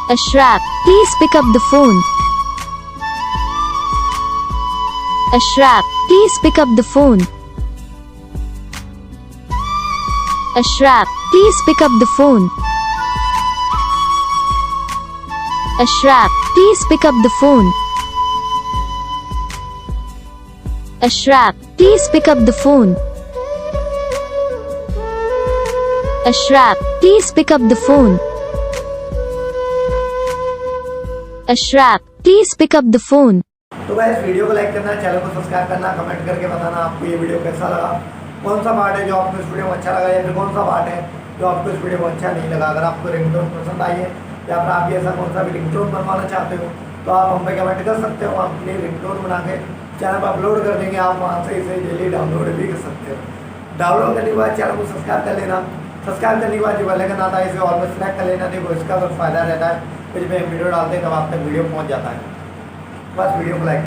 Ashraf, please pick up the phone. Ashraf, please pick up the phone. Ashraf, please pick up the phone. Ashraf, please pick up the phone. Ashraf, please pick up the phone. Ashraf, please pick up the phone. Ashraf, please pick up the phone. तो guys video को like करना, channel को subscribe करना, comment करके बताना आपको ये video कैसा लगा, कौन सा पार्ट है जो आपको इस वीडियो में अच्छा लगा या फिर कौन सा पार्ट है जो आपको इस वीडियो में अच्छा नहीं लगा। अगर आपको रिंगटोन पसंद आई है या फिर आप ऐसा कौन सा भी रिंगटोन बनवाना चाहते हो तो आप हम पे कमेंट कर सकते हो। हम अपनी रिंगटोन बना के चैनल पर अपलोड कर देंगे, आप वहाँ से इसे डेली डाउनलोड भी कर सकते हो। डाउनलोड करने के बाद चैनल को सब्सक्राइब कर लेना, सब्सक्राइब करने के बाद जो बेल आइकन आता है इसे ऑल में सेलेक्ट कर लेना। देखो इसका तो फायदा रहता है, फिर जब हम वीडियो डालते हैं तब आप तक वीडियो पहुँच जाता है। बस वीडियो को लाइक